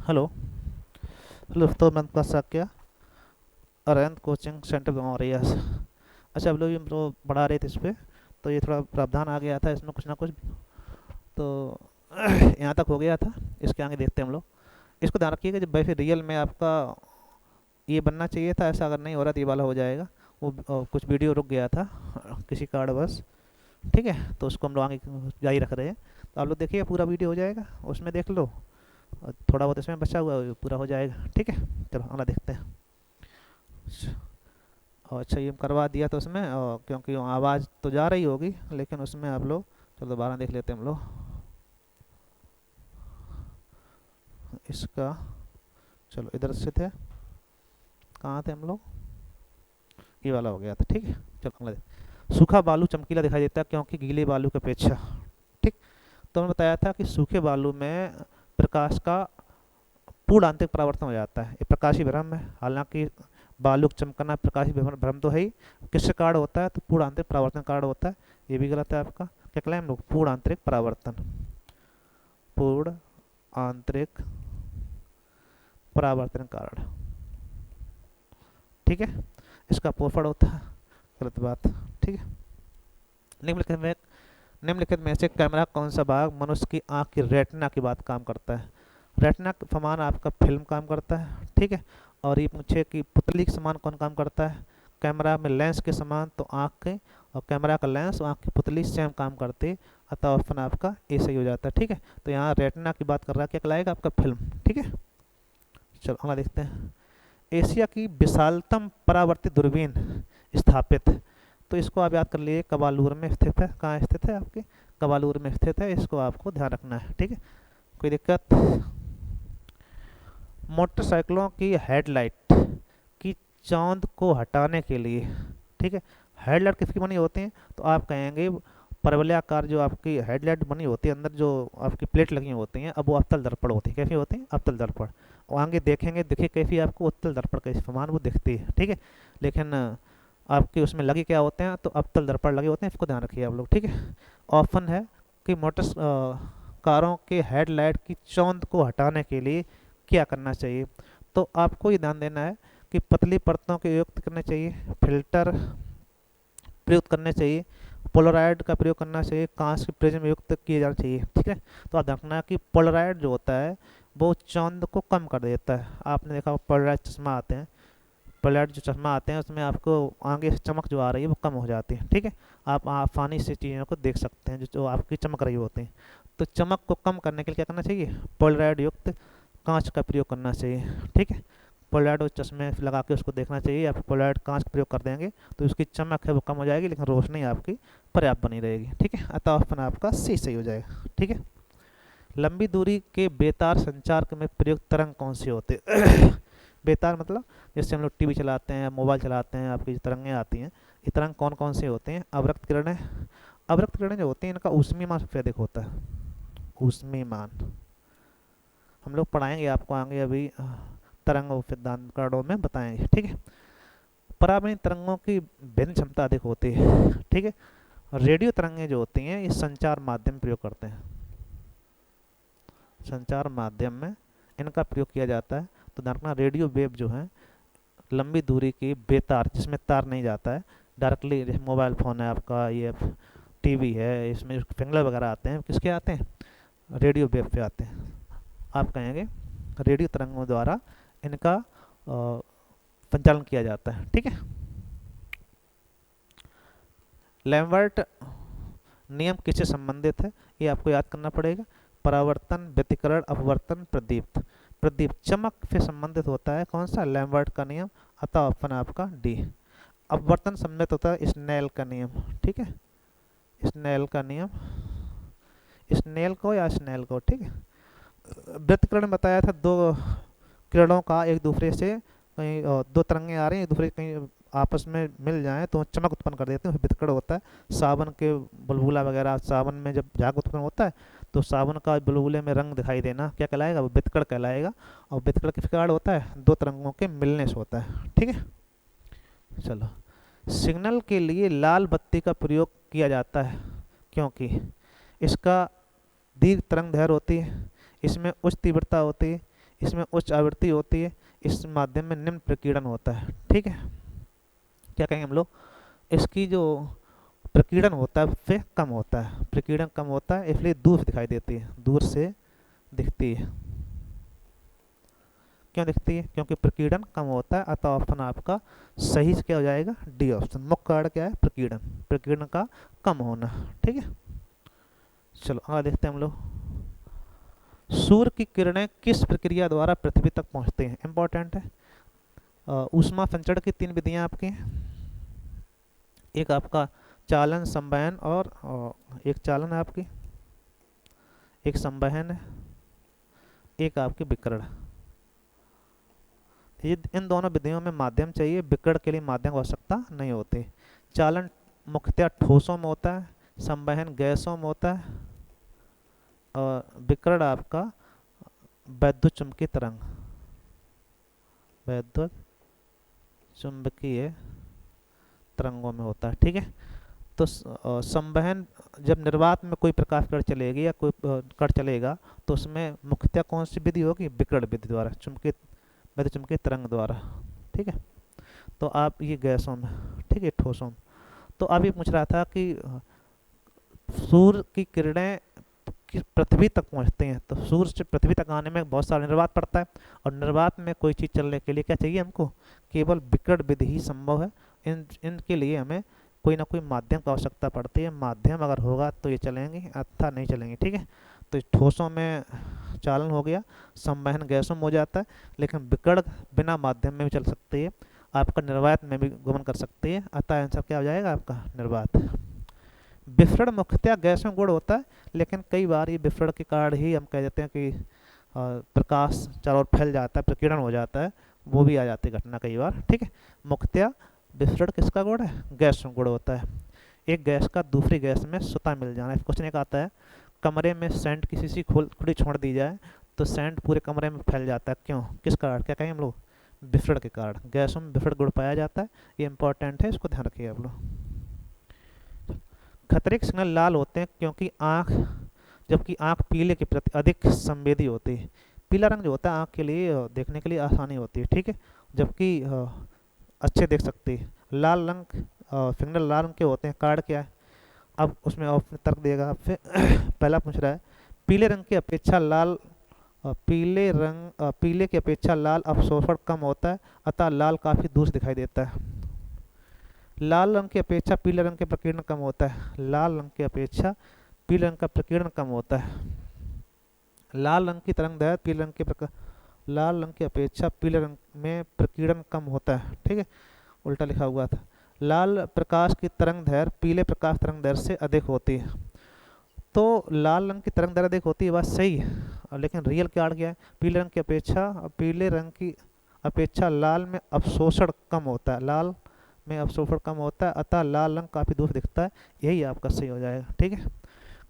Hello. Hello, तो मैं पास क्या अरविंद कोचिंग सेंटर मौरियास। अच्छा, अब लोग ये हम लोग बढ़ा रहे थे इस पे, तो ये थोड़ा प्रावधान आ गया था इसमें कुछ ना कुछ, तो यहाँ तक हो गया था। इसके आगे देखते हैं हम लोग। इसको ध्यान रखिएगा, जब वैसे रियल में आपका ये बनना चाहिए था, ऐसा अगर नहीं हो रहा तो ये वाला हो जाएगा। वो कुछ वीडियो रुक गया था किसी कारणवश। ठीक है, तो उसको हम लोग आगे जारी रख रहे हैं। तो आप लोग देखिए, पूरा वीडियो हो जाएगा, उसमें देख लो। और थोड़ा बहुत इसमें बचा हुआ है, वो पूरा हो जाएगा। ठीक है, चलो अगला देखते हैं। और अच्छा, ये करवा दिया तो उसमें, और क्योंकि आवाज़ तो जा रही होगी, लेकिन उसमें आप लोग, चलो दोबारा देख लेते हैं हम लोग इसका। चलो इधर से थे, कहाँ थे हम लोग, ये वाला हो गया था। ठीक है, चलो अगला सूखा बालू चमकीला दिखाई देता है क्योंकि गीले बालू की अपेक्षा। ठीक, तो हमने बताया था कि सूखे बालू में प्रकाश का पूर्ण आंतरिक परावर्तन हो जाता है, ये प्रकाशी भ्रम है। हालांकि बालू का चमकना प्रकाशी भ्रम भ्रम तो है ही, किससे कारण होता है, तो पूर्ण आंतरिक परावर्तन कारण होता है। ये भी गलत है आपका। क्या कहलाए हम लोग, पूर्ण आंतरिक परावर्तन, पूर्ण आंतरिक परावर्तन कारण। ठीक है, इसका पोफड़ होता है, गलत बात। ठीक है, निम्नलिखित में निम्नलिखित में से कैमरा कौन सा भाग मनुष्य की आंख की रेटिना की बात काम करता है। रेटिना के समान आपका फिल्म काम करता है। ठीक है, और ये पूछे कि पुतली के समान कौन काम करता है। कैमरा में लेंस के समान तो आँख के, और कैमरा का लेंस और आँख की पुतली सेम काम करते हैं, अतः ऑप्शन आपका ए सही हो जाता है। ठीक है, तो यहाँ रेटिना की बात कर रहा है, क्या कहलाएगा आपका, फिल्म। ठीक है, चलो अगला देखते हैं। एशिया की विशालतम परावर्तित दूरबीन स्थापित है। तो इसको आप याद कर लिए, कबालूर में स्थित है। कहाँ स्थित है आपके, कबालूर में स्थित है, इसको आपको ध्यान रखना है। ठीक है, कोई दिक्कत। मोटरसाइकिलों की हेडलाइट की चांद को हटाने के लिए, ठीक है, हेडलाइट किसकी बनी होती हैं, तो आप कहेंगे परवलयाकार जो आपकी हेडलाइट बनी होती है, अंदर जो आपकी प्लेट लगी होती हैं, अब वो अवतल दर्पण होती है। कैसी होती है, अवतल दर्पण। और आगे देखेंगे, देखिए कैसी आपको उत्तल दर्पण के समान वो दिखती है। ठीक है, लेकिन आपके उसमें लगे क्या होते हैं, तो अवतल दर्पण लगे होते हैं, इसको ध्यान रखिए आप लोग। ठीक है, ऑप्शन है कि मोटर कारों के हेडलाइट की चौंध को हटाने के लिए क्या करना चाहिए। तो आपको ये ध्यान देना है कि पतली परतों के युक्त करने चाहिए, फिल्टर प्रयुक्त करने चाहिए, पोलराइड का प्रयोग करना चाहिए, कांच के प्रिज्म युक्त किए जाना चाहिए। ठीक है, तो आप देखना कि पोलराइड जो होता है वो चौंध को कम कर देता है। आपने देखा पोलराइड चश्मा आते हैं, पोलराइड जो चश्मा आते हैं उसमें आपको आगे से चमक जो आ रही है वो कम हो जाती है। ठीक है, आप आसानी से चीज़ों को देख सकते हैं जो आपकी चमक रही होती हैं। तो चमक को कम करने के लिए क्या करना चाहिए, पोलराइड युक्त कांच का प्रयोग करना चाहिए। ठीक है, पोलराइड और चश्मे लगा के उसको देखना चाहिए। आप पोलराइड कांच का प्रयोग कर देंगे तो उसकी चमक है वो कम हो जाएगी, लेकिन रोशनी आपकी पर्याप्त बनी रहेगी। ठीक है, अतः ऑप्शन आपका सी सही हो जाएगा। ठीक है, लंबी दूरी के बेतार संचार में प्रयुक्त तरंग कौन से होते हैं बेतार मतलब जैसे हम लोग टीवी चलाते हैं, मोबाइल चलाते हैं, आपकी जो तरंगें आती हैं, ये तरंग कौन कौन से होते हैं, अवरक्त किरणें। अवरक्त किरणें जो होती हैं इनका ऊष्मीमान सबसे अधिक होता है, ऊष्मीमान। हम लोग पढ़ाएंगे आपको आगे अभी, तरंग और सिद्धांत कारणों में बताएंगे। ठीक है, पराबैंगनी तरंगों की भिन्न क्षमता अधिक होती है। ठीक है, रेडियो तरंगें जो होती हैं ये संचार माध्यम प्रयोग करते हैं, संचार माध्यम में इनका प्रयोग किया जाता है। तो ध्यान रखना, रेडियो वेव जो है लंबी दूरी की बेतार, जिसमें तार नहीं जाता है डायरेक्टली, जैसे मोबाइल फ़ोन है आपका, ये टीवी है, इसमें फिंगलर वगैरह आते हैं, किसके आते हैं, रेडियो वेव पे आते हैं। आप कहेंगे रेडियो तरंगों द्वारा इनका संचालन किया जाता है। ठीक है, लैम्बर्ट नियम किससे संबंधित है, ये आपको याद करना पड़ेगा। परावर्तन, व्यतिकरण, अपवर्तन, प्रदीप्त। प्रदीप्त चमक से संबंधित होता है, कौन सा, लैम्बर्ट का नियम, अतः ऑप्शन आपका डी। अपवर्तन संबंधित होता है स्नेल का नियम। ठीक है, स्नेल का नियम, स्नेल को या स्नेल को। ठीक है, व्यतिकरण बताया था, दो किरणों का एक दूसरे से कहीं दो तरंगे आ रही हैं, एक दूसरे कहीं आपस में मिल जाएं तो चमक उत्पन्न कर देते हैं, व्यतिकरण होता है। सावन के बुलबुला वगैरह, सावन में जब झाग उत्पन्न होता है तो सावन का बुलबुले में रंग दिखाई देना क्या कहलाएगा, वो व्यतिकरण कहलाएगा। और व्यतिकरण किस कारण होता है, दो तरंगों के मिलने से होता है। ठीक है, चलो, सिग्नल के लिए लाल बत्ती का प्रयोग किया जाता है क्योंकि इसका दीर्घ तरंग दैर्घ्य होती है, इसमें उच्च तीव्रता होती है, इसमें उच्च आवृत्ति होती है, इस माध्यम में निम्न प्रकीर्णन होता है। ठीक है, क्या कहेंगे हम लोग, इसकी जो प्रकीर्णन होता है उससे कम होता है, प्रकीर्णन कम होता है, इसलिए दूर से दिखाई देती है, दूर से दिखती है। क्यों दिखती है, क्योंकि प्रकीर्णन कम होता है, अतः ऑप्शन आपका सही से क्या हो जाएगा, डी ऑप्शन। मुख्य कारण क्या है, प्रकीर्णन, प्रकीर्णन का कम होना। ठीक है, चलो आगे देखते हैं हम लोग। सूर्य की किरणें किस प्रक्रिया द्वारा पृथ्वी तक पहुंचते हैं, इंपॉर्टेंट है। ऊष्मा संचरण की तीन विधियां आपकी हैं, एक आपका चालन, संवहन और एक चालन है आपकी, एक संवहन है, एक आपकी विकिरण। ये इन दोनों विधियों में माध्यम चाहिए, विकिरण के लिए माध्यम की आवश्यकता नहीं होती। चालन मुख्यतः ठोसों में होता है, संवहन गैसों में होता है, और विकिरण आपका वैद्युत चुंबकीय तरंग, वैद्युत चुंबकीय तरंगों में होता है। ठीक है, तो संवहन जब निर्वात में कोई प्रकाश कण चलेगी या कोई कण चलेगा तो उसमें मुख्यतः कौन सी विधि होगी, विकिरण विधि द्वारा, चुंबकीय वैद्युत चुंबकीय तरंग द्वारा। ठीक है, तो आप ये गैसों में, ठीक है, ठोसों में। तो अब ये पूछ रहा था कि सूर्य की किरणें पृथ्वी तक पहुंचते हैं, तो सूर्य से पृथ्वी तक आने में बहुत सारा निर्वात पड़ता है, और निर्वात में कोई चीज़ चलने के लिए क्या चाहिए हमको, केवल विकिरण विधि ही संभव है। इनके लिए हमें कोई ना कोई माध्यम की आवश्यकता पड़ती है, माध्यम अगर होगा तो ये चलेंगे, अन्यथा नहीं चलेंगे। ठीक है, तो ठोसों में चालन हो गया, संवहन गैसों में हो जाता है, लेकिन विकिरण बिना माध्यम में भी चल सकती है, आपका निर्वात में भी गमन कर सकती है, अतः आंसर क्या हो जाएगा आपका, निर्वात। विसरण मुख्यतः गैसों गुण होता है, लेकिन कई बार ये विसरण के कारण ही हम कह देते हैं कि प्रकाश चारों ओर फैल जाता है, प्रकीर्णन हो जाता है, वो भी आ जाती है घटना कई बार। ठीक है, मुख्यतः विसरण किसका गुण है, गैसों गुण होता है। एक गैस का दूसरी गैस में स्वतः मिल जाना। क्वेश्चन एक आता है, कमरे में सेंट की शीशी खुली छोड़ दी जाए तो सेंट पूरे कमरे में फैल जाता है, क्यों, किस कारण, क्या कहेंगे हम लोग, विसरण के कारण। गैसों में विसरण गुण पाया जाता है, ये इंपॉर्टेंट है, इसको ध्यान रखिए आप लोग। खतरे के सिग्नल लाल होते हैं क्योंकि आँख, जबकि आँख पीले के प्रति अधिक संवेदी होती है। पीला रंग जो होता है आँख के लिए देखने के लिए आसानी होती है, ठीक है, जबकि अच्छे देख सकती है। लाल रंग सिग्नल लाल रंग के होते हैं, कारण क्या है, अब उसमें ऑप्शन तर्क देगा आपसे। पहला पूछ रहा है, पीले रंग की अपेक्षा लाल पीले की अपेक्षा लाल अवशोषण कम होता है, अतः लाल काफ़ी दूर से दिखाई देता है। लाल रंग की अपेक्षा पीले रंग के प्रकीर्णन कम होता है, लाल रंग की अपेक्षा पीले रंग का प्रकीर्णन कम होता है। लाल रंग की तरंगदैर्घ्य पीले रंग के लाल रंग की अपेक्षा पीले रंग में प्रकीर्णन कम होता है। ठीक है, उल्टा लिखा हुआ था। लाल प्रकाश की तरंगदैर्घ्य पीले प्रकाश तरंगदैर्घ्य से अधिक होती है, तो लाल रंग की तरंगदैर्घ्य अधिक होती है, बात सही है, लेकिन रियल क्या है, पीले रंग की अपेक्षा लाल में अवशोषण कम होता है, लाल में अवशोषण कम होता है, अतः लाल रंग काफ़ी दूर दिखता है, यही आपका सही हो जाएगा। ठीक है,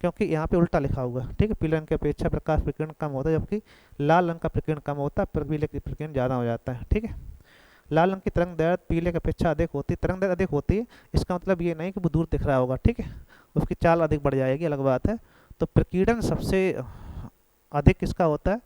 क्योंकि यहाँ पे उल्टा लिखा हुआ है। ठीक है, पीले रंग की अपेक्षा प्रकाश प्रकीर्णन कम होता है, जबकि लाल रंग का प्रकीर्णन कम होता है, पीले की प्रकीर्णन ज़्यादा हो जाता है। ठीक है, लाल रंग की तरंगदैर्घ्य पीले की अपेक्षा अधिक होती है, तरंगदैर्घ्य अधिक होती है, इसका मतलब ये नहीं कि वो दूर दिख रहा होगा। ठीक है, उसकी चाल अधिक बढ़ जाएगी, अलग बात है। तो प्रकीर्णन सबसे अधिक किसका होता है,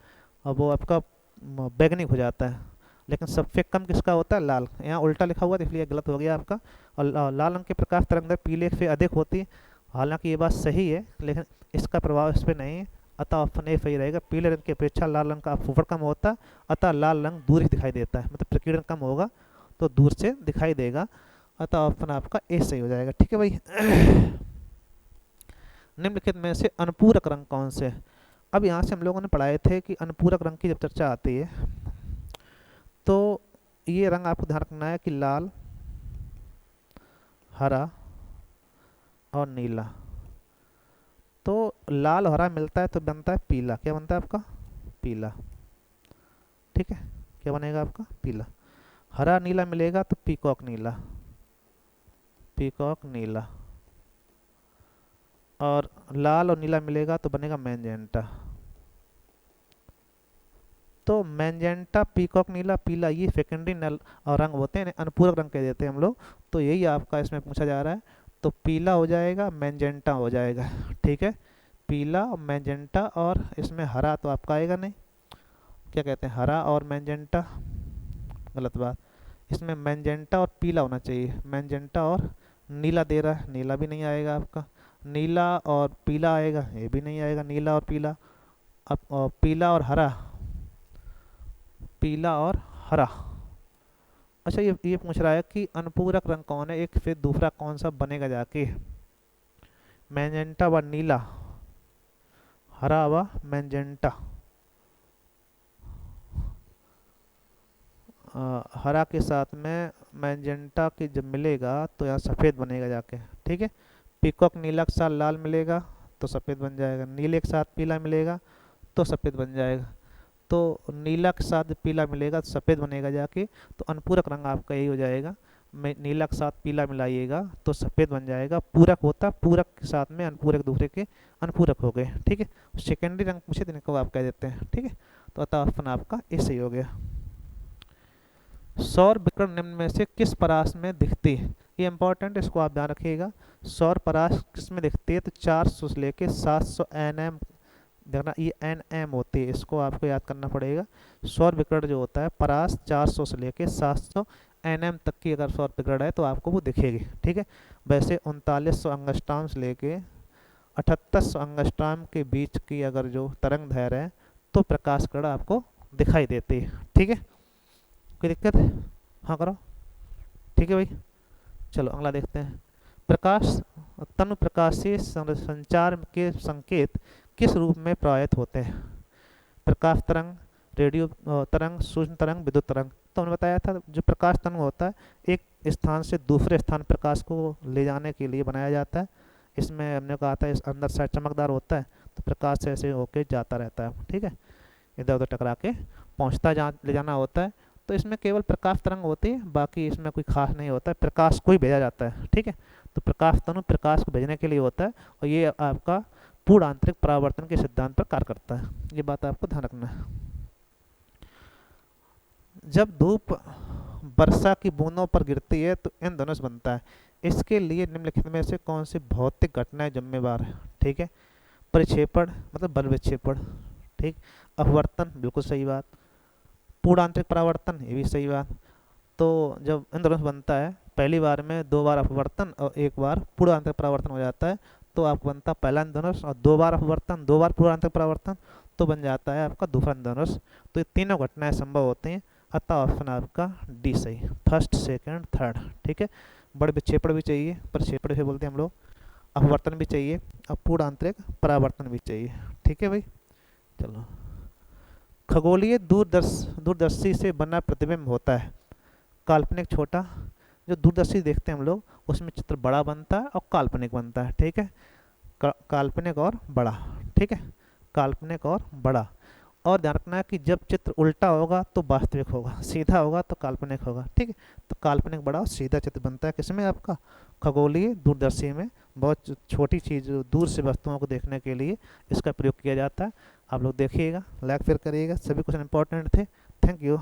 वो आपका बैगनी हो जाता है, लेकिन सबसे कम किसका होता है, लाल। यहाँ उल्टा लिखा हुआ है इसलिए गलत हो गया आपका। और लाल रंग की प्रकाश तरंगदैर्घ्य पीले से अधिक होती है, हालांकि ये बात सही है, लेकिन इसका प्रभाव इस पर नहीं है, अतः ऑप्शन ए सही रहेगा। पीले रंग की अपेक्षा लाल रंग का अवशोषण कम होता है, अतः लाल रंग दूर ही दिखाई देता है, मतलब प्रकीर्णन कम होगा तो दूर से दिखाई देगा, अतः ऑप्शन आपका ए सही हो जाएगा। ठीक है भाई। निम्नलिखित में से अनुपूरक रंग कौन से है। अब यहाँ से हम लोगों ने पढ़ाए थे कि अनुपूरक रंग की जब चर्चा आती है तो ये रंग आपको ध्यान रखना है कि लाल, हरा और नीला। तो लाल हरा मिलता है तो बनता है पीला, क्या बनता है आपका, पीला। ठीक है, क्या बनेगा आपका, पीला। हरा नीला मिलेगा तो पीकॉक नीला, पीकॉक नीला। और लाल और नीला मिलेगा तो बनेगा मैजेंटा। तो मैजेंटा, पीकॉक नीला, पीला, ये सेकेंडरी रंग होते हैं, अनुपूरक रंग कह देते हैं हम लोग। तो यही आपका इसमें पूछा जा रहा है, तो पीला हो जाएगा, मैजेंटा हो जाएगा। ठीक है, पीला और मैजेंटा, और इसमें हरा तो आपका आएगा नहीं, क्या कहते हैं, हरा और मैजेंटा, गलत बात। इसमें मैजेंटा और पीला होना चाहिए, मैजेंटा और नीला दे रहा है, नीला भी नहीं आएगा आपका। नीला और पीला आएगा, ये भी नहीं आएगा, नीला और पीला। अब पीला और हरा, पीला और हरा। अच्छा ये पूछ रहा है कि अनुपूरक रंग कौन है, एक फिर दूसरा कौन सा बनेगा जाके, मैजेंटा व नीला, हरा व मैजेंटा। हरा के साथ में मैजेंटा के जब मिलेगा तो यहाँ सफ़ेद बनेगा जाके, ठीक है। पीकॉक नीला के साथ लाल मिलेगा तो सफ़ेद बन जाएगा, नीले के साथ पीला मिलेगा तो सफ़ेद बन जाएगा। तो नीला के साथ पीला मिलेगा तो सफ़ेद बनेगा जाके, तो अनुपूरक रंग आपका यही हो जाएगा। में नीला के साथ पीला मिलाइएगा तो सफ़ेद बन जाएगा। पूरक होता, पूरक के साथ में अनुपूरक दूसरे के अनुपूरक हो गए, ठीक है। सेकेंडरी रंग पूछे तो इनको आप कह देते हैं, ठीक है। तो अतः ऑप्शन आपका ए सही हो गया। सौर विकिरण निम्न में से किस परास में दिखती है, ये इंपॉर्टेंट, इसको आप ध्यान रखिएगा। सौर परास किस में दिखती है, तो 400 से लेके 700 एनएम, देखना ये एनएम होती है, इसको आपको याद करना पड़ेगा। सौर विकिरण जो होता है परास 400 से लेके 700 एनएम तक की अगर सौर विकिरण है तो आपको वो दिखेगी, ठीक है। वैसे 3900 अंगस्ट्राम से लेके 7800 अंगस्ट्राम के बीच की अगर जो तरंग दैर्घ्य है तो प्रकाश किरण आपको दिखाई देती है, ठीक है। कोई दिक्कत है, हाँ करो, ठीक है भाई। चलो अगला देखते हैं। प्रकाश तनु प्रकाशीय संचार के संकेत किस रूप में प्रवाहित होते हैं, प्रकाश तरंग, रेडियो तरंग, सूक्ष्म तरंग, विद्युत तरंग। तो हमने बताया था जो प्रकाश तरंग होता है एक स्थान से दूसरे स्थान प्रकाश को ले जाने के लिए बनाया जाता है। इसमें हमने कहा था इस अंदर साइड चमकदार होता है तो प्रकाश ऐसे होके जाता रहता है, ठीक है, इधर उधर टकरा के पहुंचता जहाँ ले जाना होता है। तो इसमें केवल प्रकाश तरंग होती है, बाकी इसमें कोई खास नहीं होता है, प्रकाश को ही भेजा जाता है, ठीक है। तो प्रकाश तनु प्रकाश को भेजने के लिए होता है और ये आपका पूर्ण आंतरिक परावर्तन के सिद्धांत पर कार्य करता है, ये बात आपको ध्यान रखना है। जब धूप वर्षा की बूंदों पर गिरती है तो इंद्रधनुष बनता है, इसके लिए निम्नलिखित में से कौन सी भौतिक घटनाएं जिम्मेवार है, ठीक है। परिक्षेपण मतलब बल विक्षेपण, ठीक। अपवर्तन बिल्कुल सही बात। पूर्ण आंतरिक परावर्तन ये भी सही बात। तो जब इंद्रधनुष बनता है पहली बार में 2 बार अपवर्तन और 1 बार पूर्ण आंतरिक परावर्तन हो जाता है तो आपको बनता है पहला इंद्रधनुष, और 2 बार अपवर्तन 2 बार पूर्ण आंतरिक परावर्तन तो बन जाता है आपका दूसरा इंद्रधनुष। तो ये तीनों घटनाएं संभव होती हैं, अतः ऑप्शन आपका डी सही, फर्स्ट सेकंड थर्ड, ठीक है। बड़ विक्षेपण भी चाहिए, प्रक्षेपण भी बोलते हैं हम लोग, अपवर्तन भी चाहिए और पूर्ण आंतरिक परावर्तन भी चाहिए, ठीक है भाई। चलो, खगोलीय दूरदर्शी से बना प्रतिबिंब होता है काल्पनिक छोटा, जो दूरदर्शी देखते हैं हम लोग उसमें चित्र बड़ा बनता है और काल्पनिक बनता है, ठीक है। काल्पनिक और बड़ा, ठीक है, काल्पनिक और बड़ा। और ध्यान रखना है कि जब चित्र उल्टा होगा तो वास्तविक होगा, सीधा होगा तो काल्पनिक होगा, ठीक है। तो काल्पनिक बड़ा और सीधा चित्र बनता है किसमें, आपका खगोलीय दूरदर्शी में। बहुत छोटी चीज़ दूर से वस्तुओं को देखने के लिए इसका प्रयोग किया जाता है। आप लोग देखिएगा, लाइक शेयर करिएगा, सभी क्वेश्चन इंपॉर्टेंट थे। Thank you.